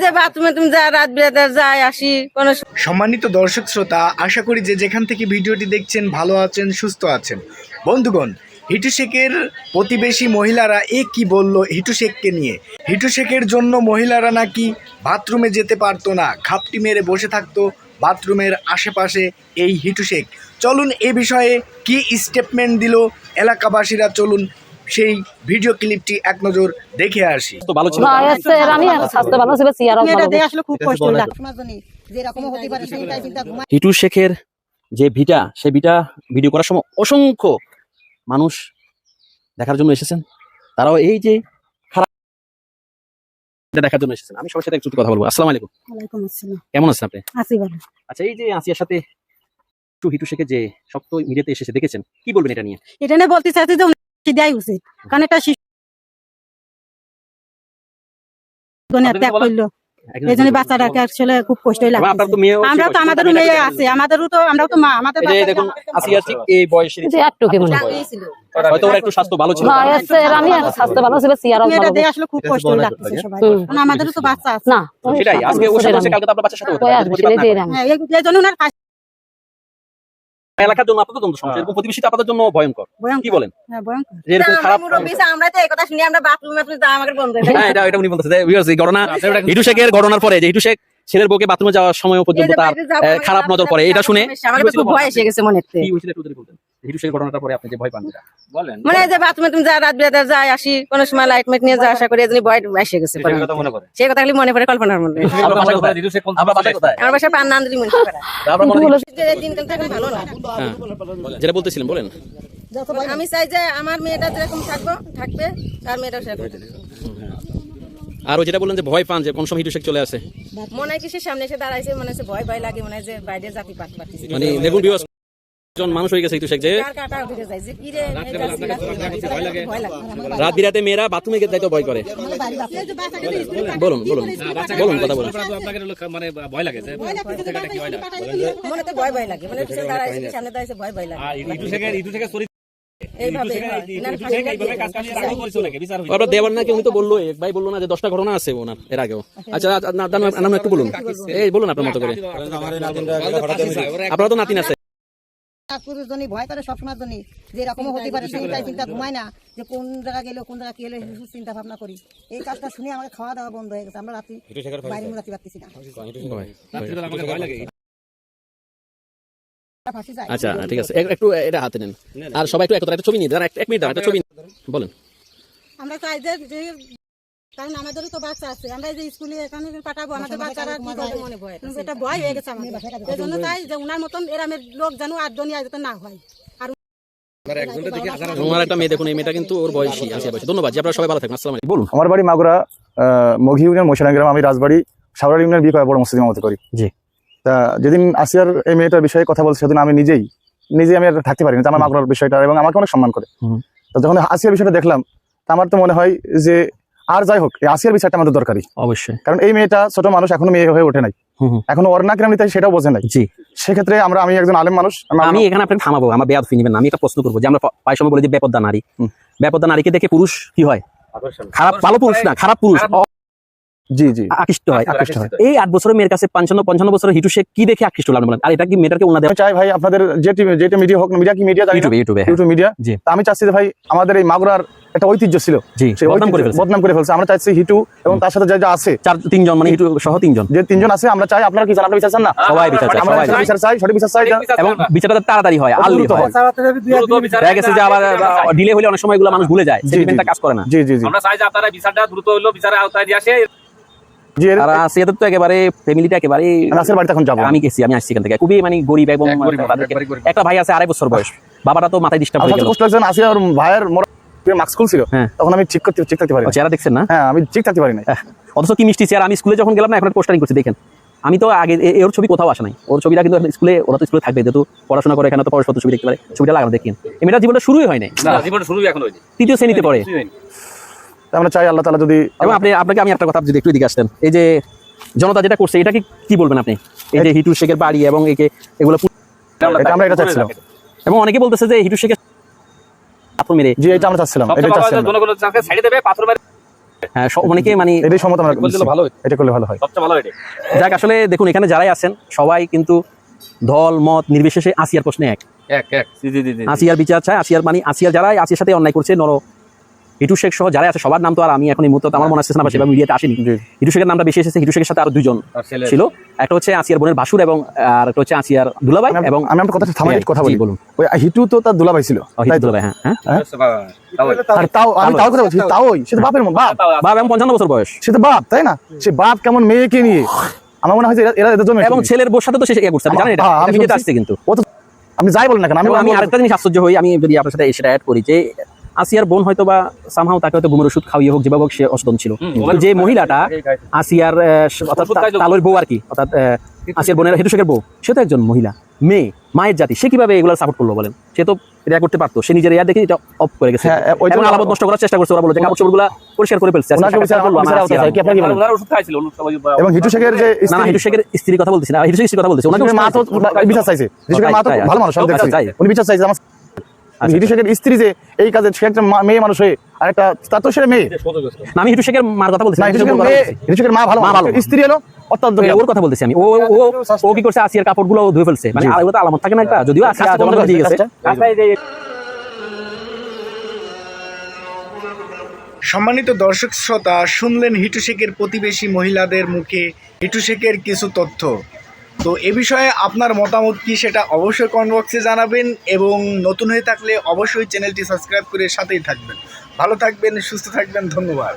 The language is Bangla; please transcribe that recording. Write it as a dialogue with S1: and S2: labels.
S1: যে বাথরুমে তুমি যা রাত বিরাতে যাই আসি কোনো
S2: সম্মানিত দর্শক শ্রোতা, আশা করি যে যেখান থেকে ভিডিওটি দেখছেন ভালো আছেন, সুস্থ আছেন। বন্ধুগণ, হিটু শেখের প্রতিবেশী মহিলারা কি বলল হিটু শেখকে নিয়ে। হিটু শেখের জন্য মহিলারা নাকি বাথরুমে যেতে পারতো না, ঘাপটি মেরে বসে থাকতো বাথরুমের আশেপাশে এই হিটু শেখ। চলুন এ বিষয়ে কি স্টেটমেন্ট দিল এলাকাবাসীরা, চলুন সেই ভিডিও ক্লিপটি এক নজর দেখে আসি।
S3: তো ভালো ছিল, হিটু শেখের যে ভিটা, সেই ভিডিও করার সময় অসংখ্য মানুষ দেখার জন্য এসেছেন। তারাও এই যে খারাপ দেখার জন্য এসেছেন। আমি সবার সাথে একটু কথা বলবো। আসসালামু আলাইকুম।
S4: ওয়ালাইকুম আসসালাম।
S3: কেমন আছেন আপনি?
S4: আছি ভালো।
S3: আচ্ছা, এই যে আসিয়ার সাথে হিটু শেখের যে শক্ত মিডিয়াতে এসেছে, দেখেছেন, কি বলবেন এটা নিয়ে?
S4: এটা নিয়ে বলতে চাইছি যে দেওয়াই উচিত, কারণ একটা শিশু ত্যাগ করলো, এই জন্য বাচ্চাটাকে আসলে খুব কষ্টই লাগে। আমরাও তো আমাদেরও মেয়ে আছে, আমরাও তো মা, আমাদের
S3: দেখুন আসিয়ার ঠিক এই বয়সের হয়তো ওরা একটু স্বাস্থ্য ভালো ছিল,
S4: মেয়েটা দেখে আসলে খুব কষ্ট লাগতেছে সবাই, কারণ আমাদেরও তো বাচ্চা আছে না।
S3: সেটাই আজকে ওর সাথে কালকে তো আপনার বাচ্চার সাথে হতো।
S4: এই জন্য ওনার
S3: এলাকার জন্য আপনাদের জন্য সমস্যা, এরকম প্রতিবেশীটা আপনাদের জন্য ভয়ঙ্কর। কি বলেন?
S4: হ্যাঁ, ভয়ঙ্কর।
S3: যে এরকম খারাপ
S1: আমরা তো এই কথা শুনি, আমরা বাথরুমে যা আমাকে বন্ধ
S3: হ্যাঁ, এটা উনি বলতেছে। এই ঘটনা হিটু শেখের ঘটনার পরে যে হিটু শেখ ছেলের বউকে বাথরুমে যাওয়ার সময় পর্যন্ত তার খারাপ নজর পড়ে, এটা শুনে
S1: আমার তো খুব ভয় এসে গেছে মনে হচ্ছে।
S3: কি হয়েছিল একটু যদি বলতেন? হিটু শেখের ঘটনাটার পরে আপনি যে ভয় পান বলেন।
S1: মানে যে বাথরুমে তুমি যা রাত বিরাতে যাই আসি, কোনো সময় লাইট মাইট নিয়ে যা আসা করি, এজন্য ভয় এসে গেছে। সেই কথা খালি মনে পড়ে, কল্পনার মধ্যে। আমার বাসা পান্নান্দ্রি মনে করে দিনকাল এখন ভালো না।
S3: যেটা বলতেছিলেন বলেন।
S1: আমি চাই যে আমার মেয়েটা যেরকম থাকবে তার মেয়েটাও সেরকম।
S3: আর যেটা বললেন যে ভয় পান, যে কোন সময় হিটু শেখ চলে আসে,
S1: মনে হয় কিসের সামনে এসে দাঁড়াইছে, মনে হচ্ছে ভয় ভয় লাগে, মনে হয় যে বাইরে জাতি পাচ্ছি।
S3: মানে দেখুন জন মানুষ হয়ে গেছে হিটু শেখ, যে রাত বিরাতে মেয়েরা বাথরুমে যাইতে ভয় করে। বলুন বলুন বলুন, কথা বলুন।
S5: মানে ভয় লাগে,
S1: মনে তো ভয় ভয় লাগে, মানে দাঁড়াইছে সামনে দাঁড়াইছে ভয় ভয় লাগে।
S3: আপনার দেওয়ার নাকি উনি তো বললো, এক ভাই বললো না যে 10টা ঘটনা আছে ওনার এর আগেও। আচ্ছা একটু বলুন, এই বলুন আপনার মতো করে। আপনার তো নাতিন আছে,
S4: ভয় করে সবসময় জন্য যে এরকম হতে পারে, সেই চিন্তা ঘুমায় না যে কোন জায়গা গেলে কোন জায়গা কি হলে চিন্তা ভাবনা করি। এই কাজটা শুনে আমাদের খাওয়া দাওয়া বন্ধ হয়ে গেছে, আমরা রাত্রি বাইরে রাত্রি পাচ্ছি না।
S3: আচ্ছা ঠিক আছে, একটু এটা হাতে নেন, আর সবাই একটু একটা ছবি নিয়ে দাঁড়ান, এক মিনিট দাঁড়ান, একটা ছবি বলেন।
S4: আমরা চাই যে কারণ আমাদেরও তো বাচ্চা আছে, আমরা যে স্কুলে এখানে পাঠাবো, আমাদের বাচ্চারা কি করবে মনে ভয়, এটা ভয় হয়ে গেছে আমাদের। এই জন্য চাই যে উনার মতন এরামের লোক যেন আর দুনিয়া যাতে না হয়। আর
S3: ওনার একটা মেয়ে দেখুন, এই মেয়েটা কিন্তু ওর বয়সী, আসিয়া বয়সী। ধন্যবাদ জি, আপনারা সবাই ভালো থাকবেন। আসসালামু আলাইকুম। বলুন।
S6: আমার বাড়ি মাগুরা মঘি ইউনিয়ন মশানা গ্রাম, আমি রাজবাড়ি সাউরা ইউনিয়ন বিয়ে করে বড় মসজিদ ইমামতি করি।
S3: জি।
S6: তা যেদিন আসিয়ার এই মেয়েটার বিষয়ে কথা বলছি, সেদিন আমি নিজেই আমি আর থাকতে পারিনি, আমার মাগুরার বিষয়টা, এবং আমাকে অনেক সম্মান করে। তো যখন আসিয়ার বিষয়টা দেখলাম, তা আমার তো মনে হয় যে আর যাই হোক, এই আসিয়ার বিষয়টা আমাদের দরকারি অবশ্যই, কারণ এই মেয়েটা ছোট মানুষ, এখনো মেয়ে হয়ে ওঠে নাই, এখনো ওর না কিনা নিতে সেটাও বোঝে নাই। জি, সেক্ষেত্রে আমি একজন আলেম মানুষ,
S3: আমি এখানে আপনাকে থামাবো, আমার বেয়াদ ফিনিবেন না। আমি একটা প্রশ্ন করবো, যে আমরা প্রায় সময় বলি যে বেপরদা নারী, বেপরদা নারীকে দেখে পুরুষ কি হয়? খারাপ, ভালো পুরুষ না, খারাপ পুরুষ
S6: জি জি
S3: আকৃষ্ট হয়। এই 8 বছরের মেয়ের কাছে 55 বছরের হিটু শেখ কি দেখে আকৃষ্ট লাগলো বলেন? আর এটা কি মেয়েটাকে উন্নতি
S6: চাই ভাই, আপনাদের যেটা মিডিয়া হোক, মিডিয়া কি মিডিয়া, ইউটিউব মিডিয়া, আমি চাচ্ছি যে ভাই আমাদের এই মাগুরার একটা ঐতিহ্য ছিল, বদনাম করে ফেলছে। আমরা চাইছি হিটু এবং তার সাথে যা আছে 3জন, মানে হিটু সহ 3জন, যে 3জন আছে, আমরা চাই আপনারা কি জানেন, আপনারা বিচার চান না? সবাই বিচার চাই, আমরা বিচার চাই, সঠিক বিচার চাই, এবং
S3: বিচারটা তাড়াতাড়ি হয়, আল্লি হয়। দেখা গেছে যে আবার ডিলে হলে অনেক সময় এগুলো মানুষ ভুলে যায়, সেন্টিমেন্টটা কাজ করে না।
S6: জি জি জি,
S5: আমরা চাই যে আপনারা বিচারটা দ্রুত হলো, বিচারের আওতায় দিয়ে আসে।
S3: আর আসিয়াদের তো একেবারে ফ্যামিলিটা একেবারে,
S6: রাসেল বাড়িতে এখন যাবো,
S3: আমি গেছি, আমি আসছি এখান থেকে, খুবই মানে গরিব, এবং একটা ভাই আছে 2.5 বছর বয়স, বাবাটা তো মাথায় ডিস্টার্ব হয়ে গেল।
S6: কষ্ট লাগছে, আসিয়া ওর ভাইয়ের মাস্ক খুলছিল, তখন আমি ঠিক থাকতে পারি।
S3: চেহারা দেখছেন না?
S6: হ্যাঁ, আমি ঠিক থাকতে পারি না।
S3: অথচ কি মিষ্টি চেহারা। আমি স্কুলে যখন গেলাম না, এখন পোস্টারিং করছি, দেখেন। আমি তো আগে ওর ছবি কোথাও আসে নাই, ওর ছবিটা কিন্তু স্কুলে, ওরা তো স্কুলে থাকবে, যেহেতু পড়াশোনা করে, এখানে তো পরস্পর ছবি দেখতে পারে, ছবিটা লাগানো দেখেন। এমনিটা জীবনটা শুরুই হয় নাই,
S5: জীবনটা শুরুই এখন হয়নি,
S3: 3য় শ্রেণীতে পড়ে।
S6: আমরা চাই আল্লাহ তাআলা যদি,
S3: এবং আপনাকে আমি একটা কথা যদি একটু দিকে আসতেন, এই যে জনতা যেটা করছে, এটা কি বলবেন আপনি? এই যে হিটু শেখের বাড়ি এবং এগুলো,
S6: আমরা এটা চাচ্ছিলাম,
S3: এবং অনেকে বলতেছে যে হিটু শেখের পাথর মেরে,
S6: জি এটা আমরা চাচ্ছিলাম,
S5: জনগণের সাইডে দেবে, পাথর মেরে
S3: হ্যাঁ, অনেকে মানে
S6: এটাই সম্মত আমরা
S5: করলে ভালো হতো।
S6: এটা করলে ভালো হয়।
S5: সবচেয়ে ভালো এটা।
S3: যাক, আসলে দেখুন এখানে যারাই আছেন সবাই কিন্তু দল মত নির্বিশেষে আসিয়ার প্রশ্নে এক।
S5: জি জি জি জি।
S3: আসিয়ার বিচার চায়, আসিয়ার মানে আসিয়ার যারাই আসিয়ার সাথে অন্যায় করছে হিটু শেখ সহ যারা আছে সবার নাম তো আর আমি এখন এই মুহূর্তে আমার মনে আসছে না বা সেভাবে মিডিয়াতে আসেনি। হিটু শেখের নামটা বেশি এসেছে। হিটু শেখের সাথে আরো দুজন
S5: আর ছেলে
S3: ছিল, একটা হচ্ছে আসিয়ার বোনের ভাসুর এবং আর একটা হচ্ছে আসিয়ার দুলাভাই এবং
S6: আমি আপনার কথা থামাই কথা বলি।
S3: জি, বলুন।
S6: ওই হিটু তো তার দুলাভাই ছিল,
S3: হিটু
S6: তাই তো?
S3: দুলাভাই, হ্যাঁ হ্যাঁ।
S6: আর তাও আমি তাও কথা বলছি, তাওই সে তো বাপের মন, বাপ
S3: বাবা এবং 55 বছর বয়স
S6: সে তো বাপ, তাই না? সে বাপ কেমন মেয়েকে নিয়ে, আমার মনে হয় যে এরা এদের জন্য
S3: এবং ছেলের বোর সাথে তো সে ইয়ে করছে, আপনি জানেন এটা?
S6: হ্যাঁ,
S3: এটা
S6: আমি
S3: মিডিয়াতে
S6: শুনছি।
S3: আসছে কিন্তু।
S6: ও তো আমি যাই বল না কেন,
S3: এবং আমি আরেকটা জিনিস আশ্চর্য হই, আমি যদি আপনার সাথে সেটা অ্যাড করি যে আসিয়ার বোন হয়তো বা সামহাও তাকে হয়তো ঘুমের ওষুধ খাওয়িয়ে হোক যেভাবে হোক সে অসদন ছিল, কিন্তু যে মহিলাটা আসিয়ার অর্থাৎ তালুর বউ আর কি, অর্থাৎ আসিয়ার বোনের হিটু শেখের বউ, সে তো একজন মহিলা, মেয়ে, মায়ের জাতি, সে কিভাবে এগুলো সাপোর্ট করলো বলেন? সে তো এটা করতে পারতো, সে নিজের দেখে এটা অফ করে গেছে
S6: হ্যাঁ, ওই
S3: এবং
S6: জন্য
S3: আলামত নষ্ট করার চেষ্টা করছে। ওরা বলে যে কাপড় চোপড়গুলো পরিষ্কার করে ফেলছে।
S6: ওনাকে বিচার
S3: বললো, আমার
S6: বিচার
S3: আসিয়ার
S6: কি আপনি কি বলেন?
S5: ওনার ওষুধ খাইছিল
S6: এবং হিটু শেখের যে
S3: না না, হিটু শেখের স্ত্রীর কথা বলতেছি না, হিটু শেখের স্ত্রীর কথা বলতেছি।
S6: হিটু শেখের মা তো বিচার চাইছে, হিটু শেখের মা তো ভালো মানুষ, আমি দেখছি উনি বিচার চাইছে। আমার হিটু শেখের স্ত্রী যে এই কাজে, সে একটা মেয়ে মানুষ হয়ে, আর একটা তার তো সে মেয়ে
S3: না, আমি হিটু শেখের মার কথা বলছি
S6: না,
S3: না,
S6: হিটু শেখের মেয়ে, হিটু শেখের মা ভালো,
S3: মা ভালো।
S6: স্ত্রী হলো অত্যন্ত
S3: ওর কথা বলতেছি আমি। ও ও ও কি করছে, আসিয়ার কাপড়গুলো ধুয়ে ফেলছে, মানে আর ওটা আলামত থাকে না একটা, যদিও আসিয়া
S6: কাজটা
S3: জমানো দিয়ে গেছে।
S2: সম্মানিত দর্শক শ্রোতা, শুনলেন হিটু শেখের প্রতিবেশী মহিলাদের মুখে হিটু শেখের কিছু তথ্য। তো এ বিষয়ে আপনার মতামত কি সেটা অবশ্যই কমেন্ট বক্সে জানাবেন, এবং নতুন হয়ে থাকলে অবশ্যই চ্যানেলটি সাবস্ক্রাইব করে সাথেই থাকবেন। ভালো থাকবেন, সুস্থ থাকবেন, ধন্যবাদ।